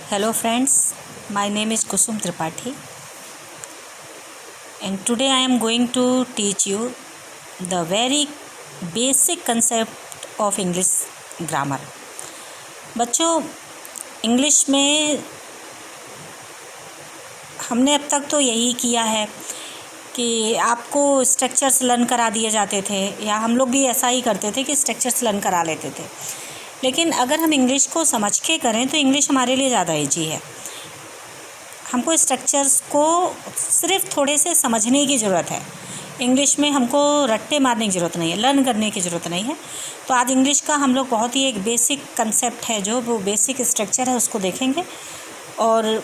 Hello friends, my name is Kusum Tripathi and today I am going to teach you the very basic concept of English grammar. बच्चों, English में हमने अब तक तो यही किया है कि आपको स्ट्रक्चर्स लर्न करा दिए जाते थे, या हम लोग भी ऐसा ही करते थे कि स्ट्रक्चर्स लर्न करा लेते थे। लेकिन अगर हम इंग्लिश को समझ के करें तो इंग्लिश हमारे लिए ज़्यादा ईजी है। हमको स्ट्रक्चर्स को सिर्फ थोड़े से समझने की ज़रूरत है। इंग्लिश में हमको रट्टे मारने की ज़रूरत नहीं है, लर्न करने की ज़रूरत नहीं है। तो आज इंग्लिश का हम लोग बहुत ही एक बेसिक कंसेप्ट है, जो वो बेसिक स्ट्रक्चर है, उसको देखेंगे और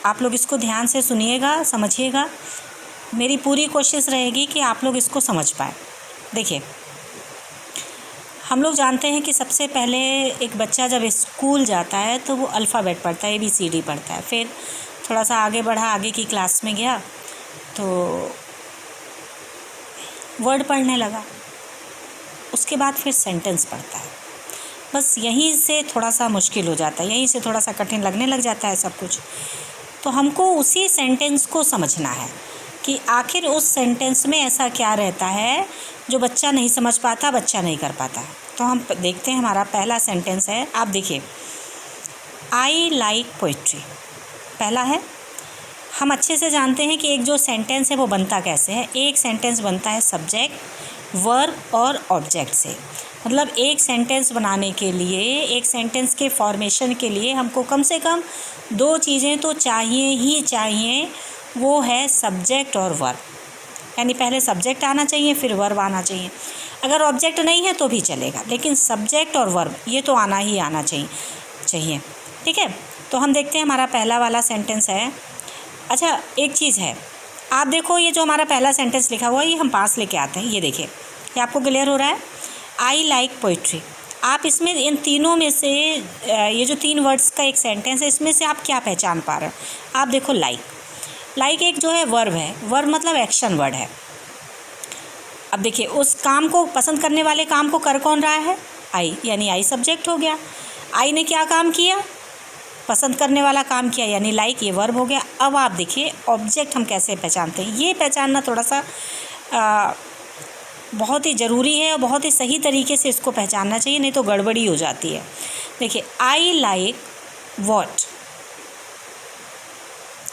आप लोग इसको ध्यान से सुनिएगा, समझिएगा। मेरी पूरी कोशिश रहेगी कि आप लोग इसको समझ पाए। देखिए, हम लोग जानते हैं कि सबसे पहले एक बच्चा जब स्कूल जाता है तो वो अल्फ़ाबेट पढ़ता है, ABCD पढ़ता है। फिर थोड़ा सा आगे बढ़ा, आगे की क्लास में गया तो वर्ड पढ़ने लगा। उसके बाद फिर सेंटेंस पढ़ता है। बस यहीं से थोड़ा सा मुश्किल हो जाता है, यहीं से थोड़ा सा कठिन लगने लग जाता है सब कुछ। तो हमको उसी सेंटेंस को समझना है कि आखिर उस सेंटेंस में ऐसा क्या रहता है जो बच्चा नहीं समझ पाता, बच्चा नहीं कर पाता। तो हम देखते हैं, हमारा पहला सेंटेंस है। आप देखिए, आई लाइक पोइट्री पहला है। हम अच्छे से जानते हैं कि एक जो सेंटेंस है वो बनता कैसे है। एक सेंटेंस बनता है सब्जेक्ट, वर्ब और ऑब्जेक्ट से। मतलब एक सेंटेंस बनाने के लिए, एक सेंटेंस के फॉर्मेशन के लिए हमको कम से कम दो चीज़ें तो चाहिए ही चाहिए। वो है सब्जेक्ट और वर्ब। यानी पहले सब्जेक्ट आना चाहिए, फिर वर्ब आना चाहिए। अगर ऑब्जेक्ट नहीं है तो भी चलेगा, लेकिन सब्जेक्ट और वर्ब ये तो आना ही आना चाहिए। ठीक है, तो हम देखते हैं हमारा पहला वाला सेंटेंस है। अच्छा, एक चीज़ है, आप देखो, ये जो हमारा पहला सेंटेंस लिखा हुआ है ये हम पास लेके आते हैं। ये देखिए, ये आपको क्लियर हो रहा है। I like poetry. आप इसमें इन तीनों में से ये जो तीन वर्ड्स का एक सेंटेंस है, इसमें से आप क्या पहचान पा रहे हो? आप देखो, लाइक एक जो है वर्ब है। वर्ब मतलब एक्शन वर्ड है। अब देखिए, उस काम को, पसंद करने वाले काम को कर कौन रहा है? आई, यानी आई सब्जेक्ट हो गया। आई ने क्या काम किया? पसंद करने वाला काम किया, यानी लाइक, ये वर्ब हो गया। अब आप देखिए, ऑब्जेक्ट हम कैसे पहचानते हैं। ये पहचानना थोड़ा सा बहुत ही ज़रूरी है और बहुत ही सही तरीके से इसको पहचानना चाहिए, नहीं तो गड़बड़ी हो जाती है। देखिए, आई लाइक वॉट,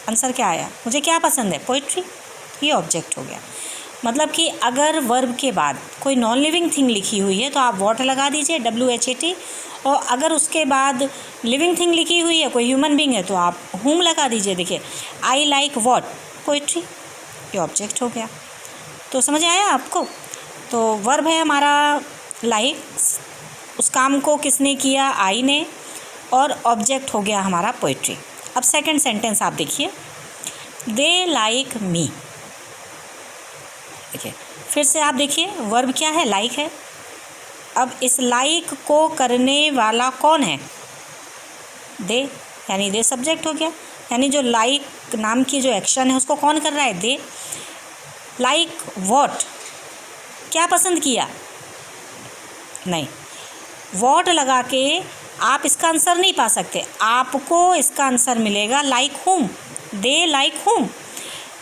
आंसर क्या आया? मुझे क्या पसंद है? पोइट्री। ये ऑब्जेक्ट हो गया। मतलब कि अगर वर्ब के बाद कोई नॉन लिविंग थिंग लिखी हुई है तो आप वॉट लगा दीजिए, WHAT। और अगर उसके बाद लिविंग थिंग लिखी हुई है, कोई ह्यूमन बींग है, तो आप हुम लगा दीजिए। देखिए, आई लाइक वॉट, पोइट्री, ये ऑब्जेक्ट हो गया। तो समझ आया आपको? तो वर्ब है हमारा लाइक, उस काम को किसने किया? आई ने। और ऑब्जेक्ट हो गया हमारा पोइट्री। अब सेकंड सेंटेंस आप देखिए, दे लाइक मी। देखिए, फिर से आप देखिए, वर्ब क्या है? लाइक है। अब इस लाइक को करने वाला कौन है? दे, यानी दे सब्जेक्ट हो गया। यानी जो लाइक नाम की जो एक्शन है उसको कौन कर रहा है? दे। लाइक वॉट, क्या पसंद किया? नहीं, वॉट लगा के आप इसका आंसर नहीं पा सकते। आपको इसका आंसर मिलेगा लाइक हुम, दे लाइक हुम।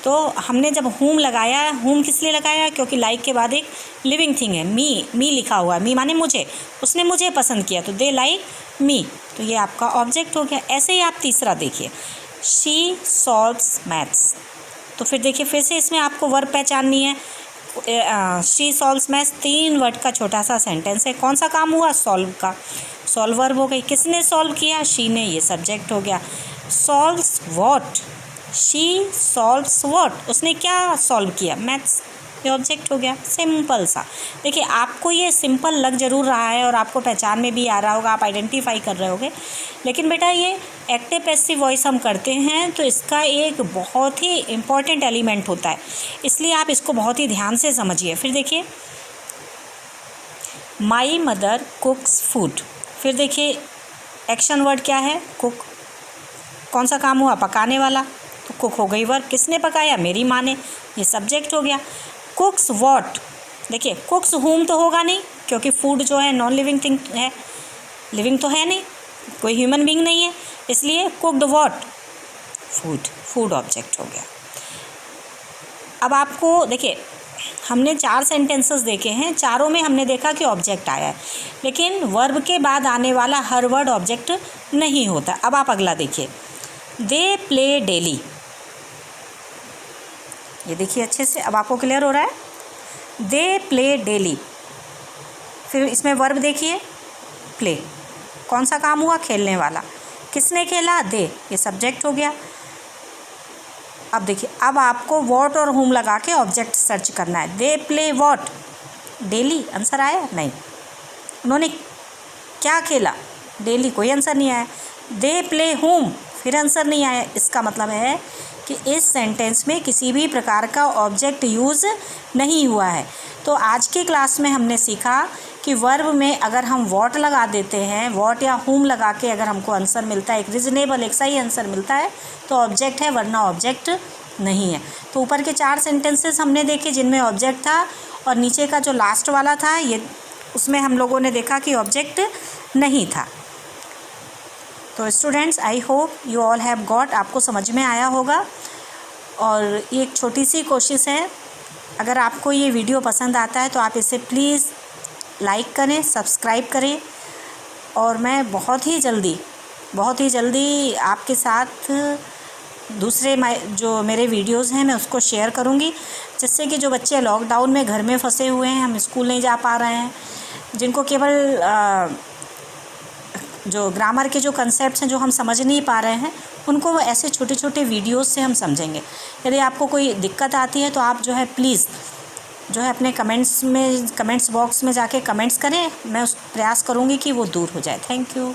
तो हमने जब हुम लगाया, हुम किस लिए लगाया? क्योंकि लाइक के बाद एक लिविंग थिंग है, मी लिखा हुआ है। मी माने मुझे, उसने मुझे पसंद किया, तो दे लाइक मी, तो ये आपका ऑब्जेक्ट हो गया। ऐसे ही आप तीसरा देखिए, शी सॉल्व्स मैथ्स। तो फिर देखिए, फिर से इसमें आपको वर्ब पहचाननी है। शी सॉल्व्स मैथ्स 3 वर्ड का छोटा सा सेंटेंस है। कौन सा काम हुआ? सॉल्व का। सॉल्व वर्ब हो गई। किसने सॉल्व किया? शी ने, ये सब्जेक्ट हो गया। Solves what, she solves what, उसने क्या सॉल्व किया? मैथ्स, ये ऑब्जेक्ट हो गया। सिंपल सा। देखिए, आपको ये सिंपल लग जरूर रहा है और आपको पहचान में भी आ रहा होगा, आप आइडेंटिफाई कर रहे होगे। लेकिन बेटा, ये एक्टिव पैसिव वॉइस हम करते हैं तो इसका एक बहुत ही इम्पॉर्टेंट एलिमेंट होता है, इसलिए आप इसको बहुत ही ध्यान से समझिए। फिर देखिए, माई मदर कुक्स फूड। फिर देखिए, एक्शन वर्ड क्या है? कुक। कौन सा काम हुआ? पकाने वाला, तो कुक हो गई वर्ब। किसने पकाया? मेरी माँ ने, ये सब्जेक्ट हो गया। कुक्स वॉट, देखिए, कुक्स हुम तो होगा नहीं, क्योंकि फूड जो है नॉन लिविंग थिंग है, लिविंग तो है नहीं। कोई ह्यूमन बीइंग नहीं है, इसलिए कुक्ड व्हाट, फूड ऑब्जेक्ट हो गया। अब आपको देखिए, हमने 4 सेंटेंसेस देखे हैं, चारों में हमने देखा कि ऑब्जेक्ट आया है, लेकिन वर्ब के बाद आने वाला हर वर्ड ऑब्जेक्ट नहीं होता। अब आप अगला देखिए, दे प्ले डेली। ये देखिए अच्छे से, अब आपको क्लियर हो रहा है, दे प्ले डेली। फिर इसमें वर्ब देखिए, प्ले, कौन सा काम हुआ, खेलने वाला, किसने खेला, दे, ये सब्जेक्ट हो गया। अब देखिए, अब आपको वॉट और हुम लगा के ऑब्जेक्ट सर्च करना है। They play what daily, answer आया नहीं। उन्होंने क्या खेला, डेली, कोई आंसर नहीं आया। दे प्ले हुम, फिर आंसर नहीं आया। इसका मतलब है कि इस सेंटेंस में किसी भी प्रकार का ऑब्जेक्ट यूज़ नहीं हुआ है। तो आज की क्लास में हमने सीखा कि वर्ब में अगर हम वॉट लगा देते हैं, वॉट या हुम लगा के अगर हमको आंसर मिलता है, एक रीजनेबल, एक सही आंसर मिलता है, तो ऑब्जेक्ट है, वरना ऑब्जेक्ट नहीं है। तो ऊपर के 4 सेंटेंसेस हमने देखे जिनमें ऑब्जेक्ट था, और नीचे का जो लास्ट वाला था ये, उसमें हम लोगों ने देखा कि ऑब्जेक्ट नहीं था। तो students, I hope you all have got, आपको समझ में आया होगा। और ये एक छोटी सी कोशिश है, अगर आपको ये वीडियो पसंद आता है तो आप इसे प्लीज़ लाइक करें, सब्सक्राइब करें, और मैं बहुत ही जल्दी आपके साथ दूसरे जो मेरे वीडियोस हैं मैं उसको शेयर करूंगी, जिससे कि जो बच्चे लॉकडाउन में घर में फंसे हुए हैं, हम स्कूल नहीं जा पा रहे हैं, जिनको केवल जो ग्रामर के जो कंसेप्ट्स हैं जो हम समझ नहीं पा रहे हैं, उनको ऐसे छोटे छोटे वीडियोस से हम समझेंगे। यदि आपको कोई दिक्कत आती है तो आप जो है प्लीज़ जो है अपने कमेंट्स बॉक्स में जाके कमेंट्स करें, मैं उस प्रयास करूँगी कि वो दूर हो जाए। Thank you.